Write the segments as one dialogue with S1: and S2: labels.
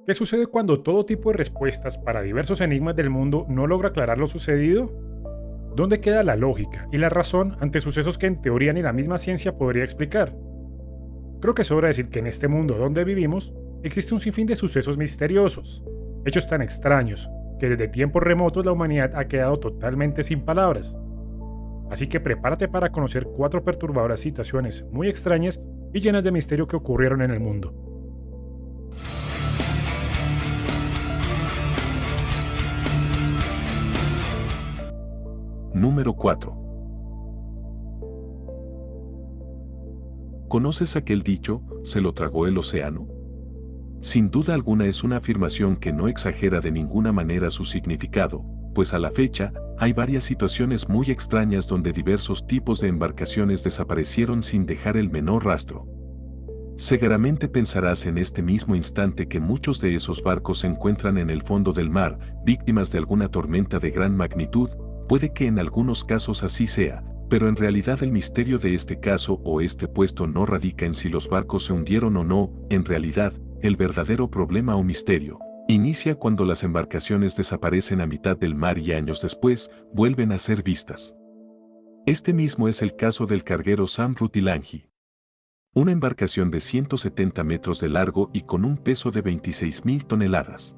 S1: ¿Qué sucede cuando todo tipo de respuestas para diversos enigmas del mundo no logra aclarar lo sucedido? ¿Dónde queda la lógica y la razón ante sucesos que en teoría ni la misma ciencia podría explicar? Creo que sobra decir que en este mundo donde vivimos existe un sinfín de sucesos misteriosos, hechos tan extraños que desde tiempos remotos la humanidad ha quedado totalmente sin palabras. Así que prepárate para conocer 4 perturbadoras situaciones muy extrañas y llenas de misterio que ocurrieron en el mundo.
S2: Número 4. ¿Conoces aquel dicho, se lo tragó el océano? Sin duda alguna es una afirmación que no exagera de ninguna manera su significado, pues a la fecha, hay varias situaciones muy extrañas donde diversos tipos de embarcaciones desaparecieron sin dejar el menor rastro. Seguramente pensarás en este mismo instante que muchos de esos barcos se encuentran en el fondo del mar, víctimas de alguna tormenta de gran magnitud. Puede que en algunos casos así sea, pero en realidad el misterio de este caso o este puesto no radica en si los barcos se hundieron o no. En realidad, el verdadero problema o misterio inicia cuando las embarcaciones desaparecen a mitad del mar y años después vuelven a ser vistas. Este mismo es el caso del carguero Sam Rutilangi, una embarcación de 170 metros de largo y con un peso de 26.000 toneladas.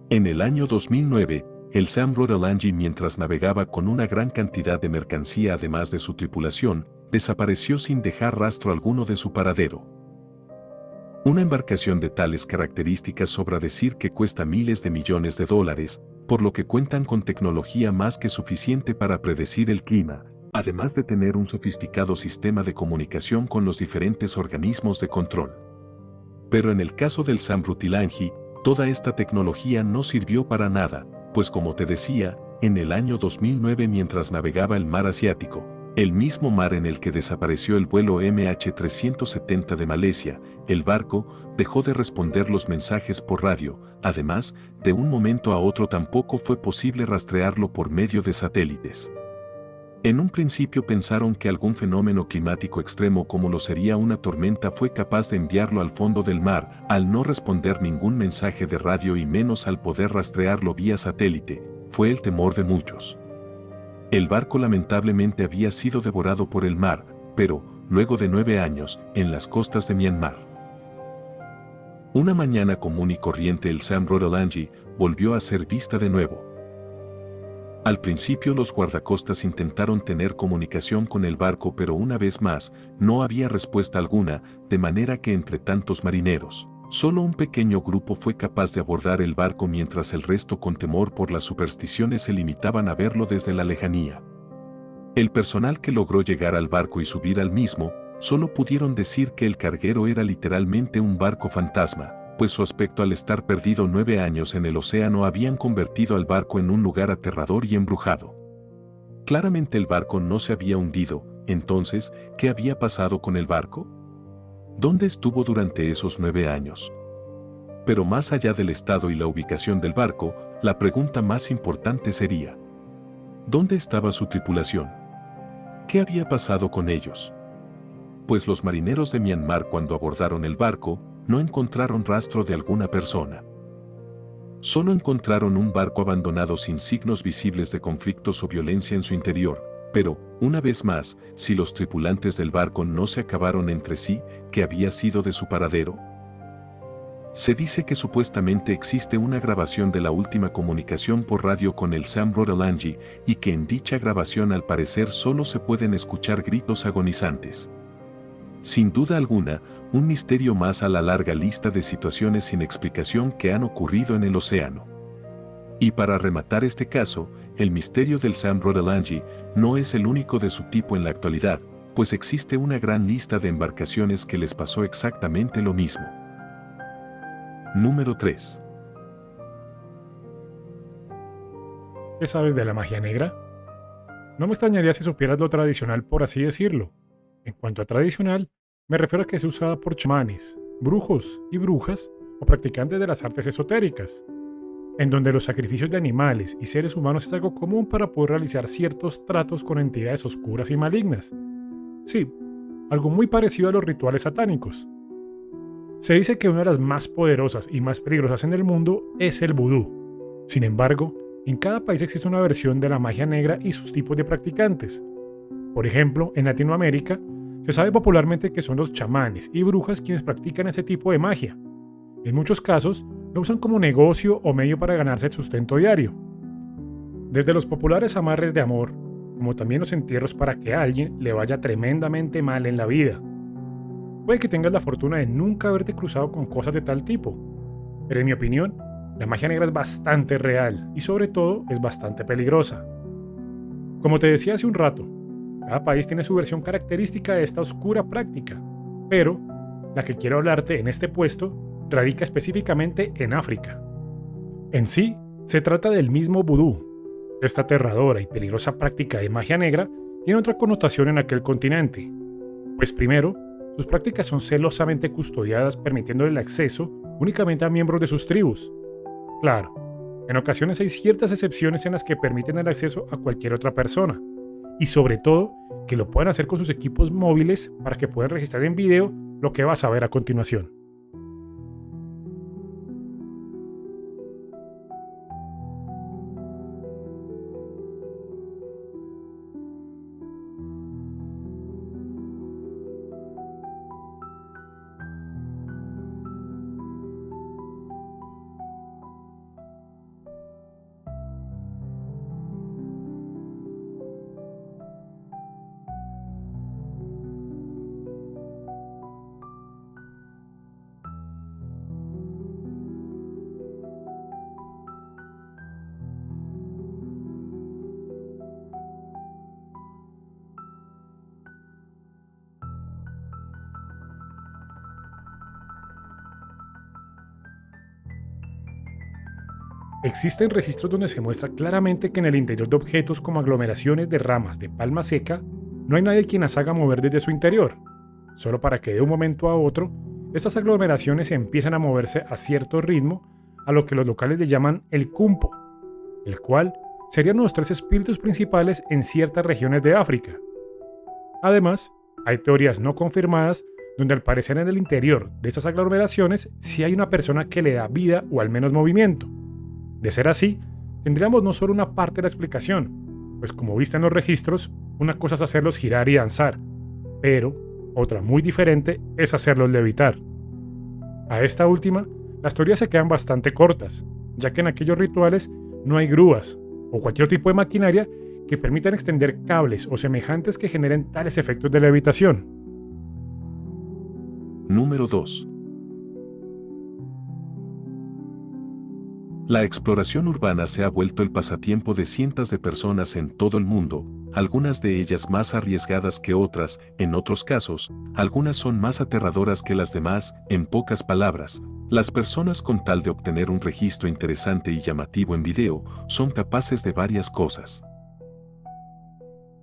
S2: En el año 2009, el Sam Rutilangi, mientras navegaba con una gran cantidad de mercancía además de su tripulación, desapareció sin dejar rastro alguno de su paradero. Una embarcación de tales características sobra decir que cuesta miles de millones de dólares, por lo que cuentan con tecnología más que suficiente para predecir el clima, además de tener un sofisticado sistema de comunicación con los diferentes organismos de control. Pero en el caso del Sam Rutilangi, toda esta tecnología no sirvió para nada, pues como te decía, en el año 2009 mientras navegaba el mar Asiático, el mismo mar en el que desapareció el vuelo MH370 de Malasia, el barco dejó de responder los mensajes por radio. Además, de un momento a otro tampoco fue posible rastrearlo por medio de satélites. En un principio pensaron que algún fenómeno climático extremo como lo sería una tormenta fue capaz de enviarlo al fondo del mar, al no responder ningún mensaje de radio y menos al poder rastrearlo vía satélite. Fue el temor de muchos. El barco lamentablemente había sido devorado por el mar, pero, luego de 9 años, en las costas de Myanmar. Una mañana común y corriente el Sam Rutilangi volvió a ser vista de nuevo. Al principio los guardacostas intentaron tener comunicación con el barco, pero una vez más, no había respuesta alguna, de manera que entre tantos marineros, solo un pequeño grupo fue capaz de abordar el barco mientras el resto con temor por las supersticiones se limitaban a verlo desde la lejanía. El personal que logró llegar al barco y subir al mismo, solo pudieron decir que el carguero era literalmente un barco fantasma, pues su aspecto al estar perdido 9 años en el océano habían convertido al barco en un lugar aterrador y embrujado. Claramente el barco no se había hundido. Entonces, ¿qué había pasado con el barco? ¿Dónde estuvo durante esos 9 años? Pero más allá del estado y la ubicación del barco, la pregunta más importante sería: ¿dónde estaba su tripulación? ¿Qué había pasado con ellos? Pues los marineros de Myanmar, cuando abordaron el barco, no encontraron rastro de alguna persona. Solo encontraron un barco abandonado sin signos visibles de conflictos o violencia en su interior. Pero, una vez más, si los tripulantes del barco no se acabaron entre sí, ¿qué había sido de su paradero? Se dice que supuestamente existe una grabación de la última comunicación por radio con el Sam Rutilangi y que en dicha grabación al parecer solo se pueden escuchar gritos agonizantes. Sin duda alguna, un misterio más a la larga lista de situaciones sin explicación que han ocurrido en el océano. Y para rematar este caso, el misterio del Sam Rutilangi no es el único de su tipo en la actualidad, pues existe una gran lista de embarcaciones que les pasó exactamente lo mismo. Número 3.
S1: ¿Qué sabes de la magia negra? No me extrañaría si supieras lo tradicional, por así decirlo. En cuanto a tradicional, me refiero a que es usada por chamanes, brujos y brujas o practicantes de las artes esotéricas, en donde los sacrificios de animales y seres humanos es algo común para poder realizar ciertos tratos con entidades oscuras y malignas. Sí, algo muy parecido a los rituales satánicos. Se dice que una de las más poderosas y más peligrosas en el mundo es el vudú. Sin embargo, en cada país existe una versión de la magia negra y sus tipos de practicantes. Por ejemplo, en Latinoamérica, se sabe popularmente que son los chamanes y brujas quienes practican ese tipo de magia. En muchos casos, lo usan como negocio o medio para ganarse el sustento diario. Desde los populares amarres de amor, como también los entierros para que a alguien le vaya tremendamente mal en la vida. Puede que tengas la fortuna de nunca haberte cruzado con cosas de tal tipo, pero en mi opinión, la magia negra es bastante real y sobre todo es bastante peligrosa. Como te decía hace un rato, cada país tiene su versión característica de esta oscura práctica, pero la que quiero hablarte en este puesto radica específicamente en África. En sí, se trata del mismo vudú. Esta aterradora y peligrosa práctica de magia negra tiene otra connotación en aquel continente, pues primero, sus prácticas son celosamente custodiadas permitiéndole el acceso únicamente a miembros de sus tribus. Claro, en ocasiones hay ciertas excepciones en las que permiten el acceso a cualquier otra persona, y sobre todo que lo puedan hacer con sus equipos móviles para que puedan registrar en video lo que vas a ver a continuación. Existen registros donde se muestra claramente que en el interior de objetos como aglomeraciones de ramas de palma seca, no hay nadie quien las haga mover desde su interior, solo para que de un momento a otro, estas aglomeraciones empiezan a moverse a cierto ritmo, a lo que los locales le llaman el cumpo, el cual serían los tres espíritus principales en ciertas regiones de África. Además, hay teorías no confirmadas donde al parecer en el interior de estas aglomeraciones sí hay una persona que le da vida o al menos movimiento. De ser así, tendríamos no solo una parte de la explicación, pues como viste en los registros, una cosa es hacerlos girar y danzar, pero otra muy diferente es hacerlos levitar. A esta última, las teorías se quedan bastante cortas, ya que en aquellos rituales no hay grúas o cualquier tipo de maquinaria que permitan extender cables o semejantes que generen tales efectos de levitación.
S2: Número 2. La exploración urbana se ha vuelto el pasatiempo de cientos de personas en todo el mundo, algunas de ellas más arriesgadas que otras, en otros casos, algunas son más aterradoras que las demás, en pocas palabras. Las personas con tal de obtener un registro interesante y llamativo en video, son capaces de varias cosas.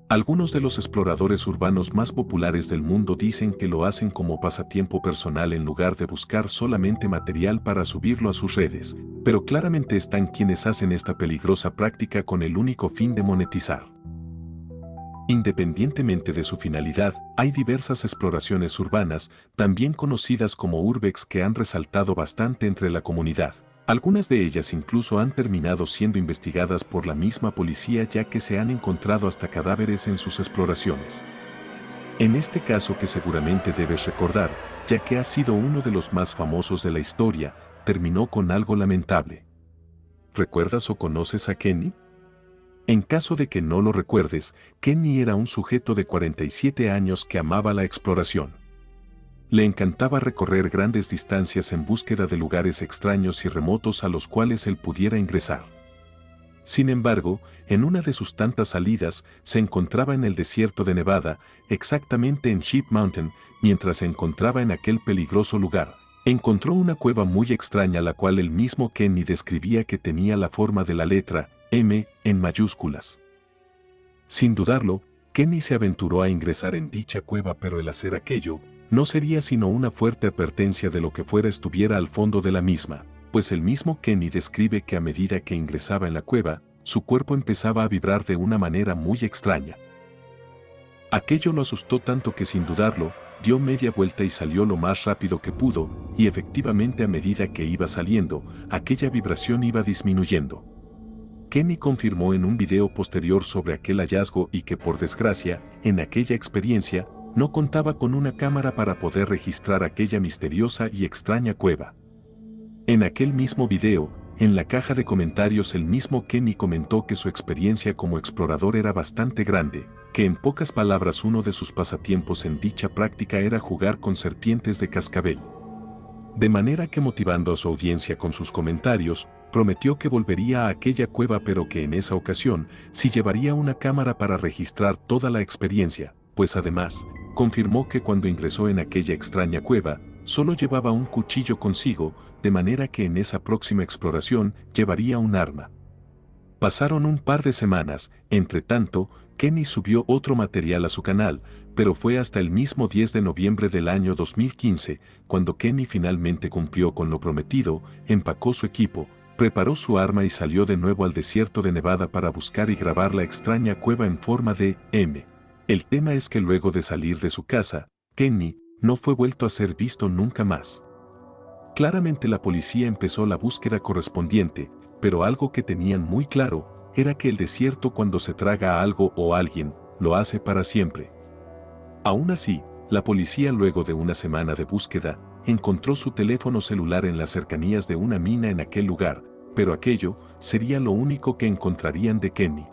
S2: Algunos de los exploradores urbanos más populares del mundo dicen que lo hacen como pasatiempo personal en lugar de buscar solamente material para subirlo a sus redes, pero claramente están quienes hacen esta peligrosa práctica con el único fin de monetizar. Independientemente de su finalidad, hay diversas exploraciones urbanas, también conocidas como urbex, que han resaltado bastante entre la comunidad. Algunas de ellas incluso han terminado siendo investigadas por la misma policía, ya que se han encontrado hasta cadáveres en sus exploraciones. En este caso, que seguramente debes recordar, ya que ha sido uno de los más famosos de la historia, terminó con algo lamentable. ¿Recuerdas o conoces a Kenny? En caso de que no lo recuerdes, Kenny era un sujeto de 47 años que amaba la exploración. Le encantaba recorrer grandes distancias en búsqueda de lugares extraños y remotos a los cuales él pudiera ingresar. Sin embargo, en una de sus tantas salidas, se encontraba en el desierto de Nevada, exactamente en Sheep Mountain. Mientras se encontraba en aquel peligroso lugar, encontró una cueva muy extraña, la cual el mismo Kenny describía que tenía la forma de la letra M en mayúsculas. Sin dudarlo, Kenny se aventuró a ingresar en dicha cueva, pero el hacer aquello no sería sino una fuerte advertencia de lo que fuera estuviera al fondo de la misma, pues el mismo Kenny describe que a medida que ingresaba en la cueva, su cuerpo empezaba a vibrar de una manera muy extraña. Aquello lo asustó tanto que sin dudarlo, dio media vuelta y salió lo más rápido que pudo, y efectivamente a medida que iba saliendo, aquella vibración iba disminuyendo. Kenny confirmó en un video posterior sobre aquel hallazgo y que por desgracia, en aquella experiencia, no contaba con una cámara para poder registrar aquella misteriosa y extraña cueva. En aquel mismo video, en la caja de comentarios el mismo Kenny comentó que su experiencia como explorador era bastante grande, que en pocas palabras uno de sus pasatiempos en dicha práctica era jugar con serpientes de cascabel. De manera que motivando a su audiencia con sus comentarios, prometió que volvería a aquella cueva pero que en esa ocasión sí llevaría una cámara para registrar toda la experiencia, pues además, confirmó que cuando ingresó en aquella extraña cueva, solo llevaba un cuchillo consigo, de manera que en esa próxima exploración llevaría un arma. Pasaron un par de semanas, entre tanto, Kenny subió otro material a su canal, pero fue hasta el mismo 10 de noviembre del año 2015, cuando Kenny finalmente cumplió con lo prometido, empacó su equipo, preparó su arma y salió de nuevo al desierto de Nevada para buscar y grabar la extraña cueva en forma de M. El tema es que luego de salir de su casa, Kenny no fue vuelto a ser visto nunca más. Claramente la policía empezó la búsqueda correspondiente, pero algo que tenían muy claro era que el desierto cuando se traga a algo o a alguien, lo hace para siempre. Aún así, la policía luego de una semana de búsqueda, encontró su teléfono celular en las cercanías de una mina en aquel lugar, pero aquello sería lo único que encontrarían de Kenny.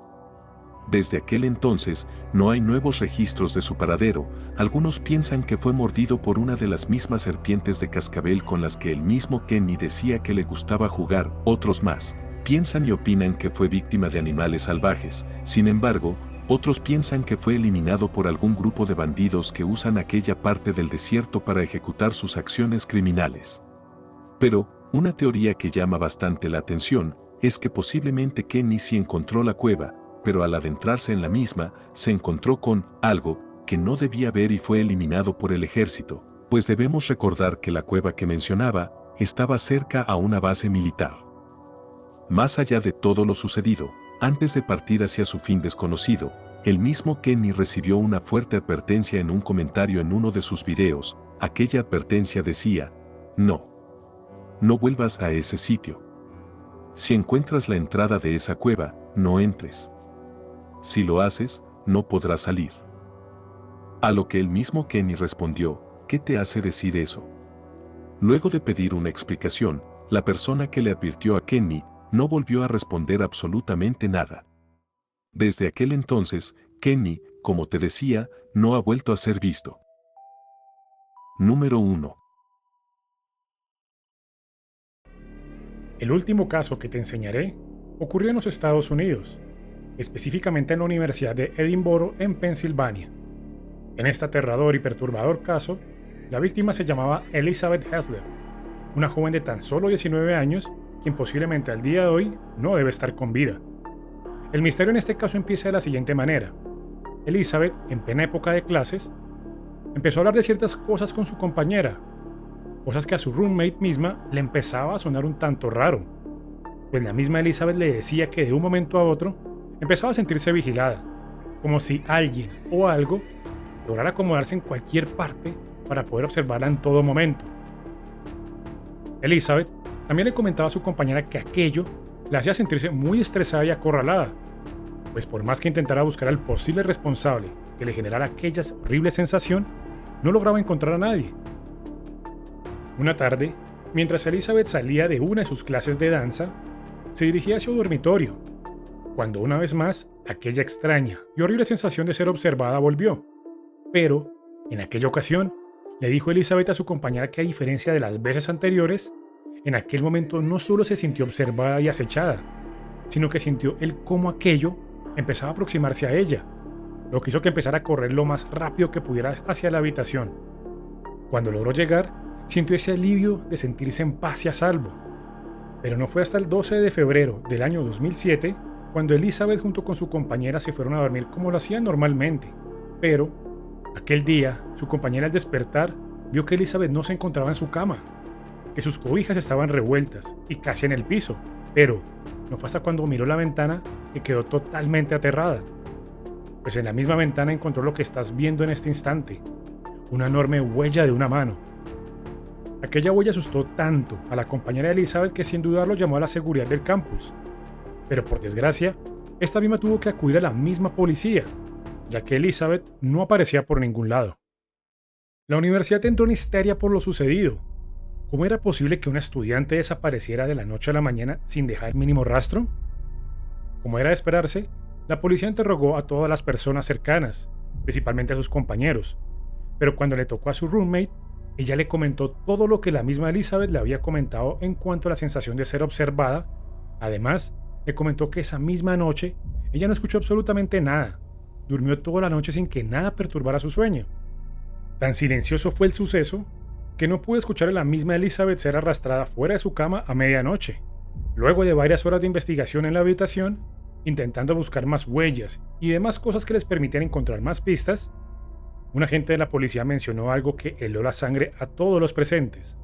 S2: Desde aquel entonces, no hay nuevos registros de su paradero. Algunos piensan que fue mordido por una de las mismas serpientes de cascabel con las que el mismo Kenny decía que le gustaba jugar, otros más piensan y opinan que fue víctima de animales salvajes. Sin embargo, otros piensan que fue eliminado por algún grupo de bandidos que usan aquella parte del desierto para ejecutar sus acciones criminales. Pero, una teoría que llama bastante la atención es que posiblemente Kenny sí encontró la cueva, pero al adentrarse en la misma, se encontró con algo que no debía ver y fue eliminado por el ejército, pues debemos recordar que la cueva que mencionaba estaba cerca a una base militar. Más allá de todo lo sucedido, antes de partir hacia su fin desconocido, el mismo Kenny recibió una fuerte advertencia en un comentario en uno de sus videos. Aquella advertencia decía: no vuelvas a ese sitio. Si encuentras la entrada de esa cueva, no entres. Si lo haces, no podrás salir. A lo que el mismo Kenny respondió: ¿qué te hace decir eso? Luego de pedir una explicación, la persona que le advirtió a Kenny no volvió a responder absolutamente nada. Desde aquel entonces, Kenny, como te decía, no ha vuelto a ser visto. Número 1.
S1: El último caso que te enseñaré ocurrió en los Estados Unidos, específicamente en la Universidad de Edimburgo en Pensilvania. En este aterrador y perturbador caso, la víctima se llamaba Elizabeth Hessler, una joven de tan solo 19 años, quien posiblemente al día de hoy no debe estar con vida. El misterio en este caso empieza de la siguiente manera. Elizabeth, en plena época de clases, empezó a hablar de ciertas cosas con su compañera, cosas que a su roommate misma le empezaba a sonar un tanto raro, pues la misma Elizabeth le decía que de un momento a otro empezaba a sentirse vigilada, como si alguien o algo lograra acomodarse en cualquier parte para poder observarla en todo momento. Elizabeth también le comentaba a su compañera que aquello la hacía sentirse muy estresada y acorralada, pues por más que intentara buscar al posible responsable que le generara aquella horrible sensación, no lograba encontrar a nadie. Una tarde, mientras Elizabeth salía de una de sus clases de danza, se dirigía hacia su dormitorio, cuando una vez más aquella extraña y horrible sensación de ser observada volvió. Pero, en aquella ocasión, le dijo Elizabeth a su compañera que a diferencia de las veces anteriores, en aquel momento no solo se sintió observada y acechada, sino que sintió el cómo aquello empezaba a aproximarse a ella, lo que hizo que empezara a correr lo más rápido que pudiera hacia la habitación. Cuando logró llegar, sintió ese alivio de sentirse en paz y a salvo. Pero no fue hasta el 12 de febrero del año 2007 cuando Elizabeth junto con su compañera se fueron a dormir como lo hacían normalmente. Pero, aquel día, su compañera al despertar vio que Elizabeth no se encontraba en su cama, que sus cobijas estaban revueltas y casi en el piso, pero no fue hasta cuando miró la ventana que quedó totalmente aterrada. pues en la misma ventana encontró lo que estás viendo en este instante, una enorme huella de una mano. Aquella huella asustó tanto a la compañera de Elizabeth que sin dudarlo llamó a la seguridad del campus. Pero por desgracia, esta misma tuvo que acudir a la misma policía, ya que Elizabeth no aparecía por ningún lado. La universidad entró en histeria por lo sucedido. ¿Cómo era posible que una estudiante desapareciera de la noche a la mañana sin dejar mínimo rastro? Como era de esperarse, la policía interrogó a todas las personas cercanas, principalmente a sus compañeros, pero cuando le tocó a su roommate, ella le comentó todo lo que la misma Elizabeth le había comentado en cuanto a la sensación de ser observada. Además, le comentó que esa misma noche ella no escuchó absolutamente nada. Durmió toda la noche sin que nada perturbara su sueño. Tan silencioso fue el suceso que no pudo escuchar a la misma Elizabeth ser arrastrada fuera de su cama a medianoche. Luego de varias horas de investigación en la habitación, intentando buscar más huellas y demás cosas que les permitían encontrar más pistas, un agente de la policía mencionó algo que heló la sangre a todos los presentes,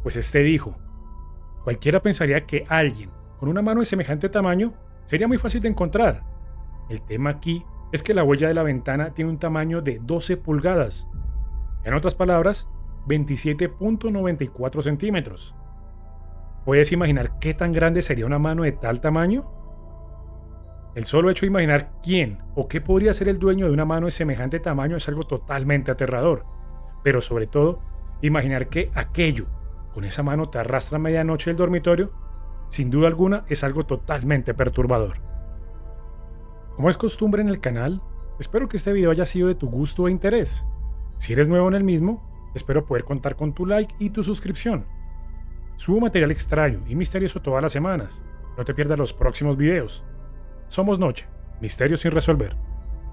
S1: pues este dijo: cualquiera pensaría que alguien con una mano de semejante tamaño sería muy fácil de encontrar. El tema aquí es que la huella de la ventana tiene un tamaño de 12 pulgadas. En otras palabras, 27.94 centímetros. ¿Puedes imaginar qué tan grande sería una mano de tal tamaño? El solo hecho de imaginar quién o qué podría ser el dueño de una mano de semejante tamaño es algo totalmente aterrador. Pero sobre todo, imaginar que aquello, con esa mano te arrastra a medianoche del dormitorio, sin duda alguna es algo totalmente perturbador. Como es costumbre en el canal, espero que este video haya sido de tu gusto e interés. Si eres nuevo en el mismo, espero poder contar con tu like y tu suscripción. Subo material extraño y misterioso todas las semanas. No te pierdas los próximos videos. Somos Noche, misterios sin resolver.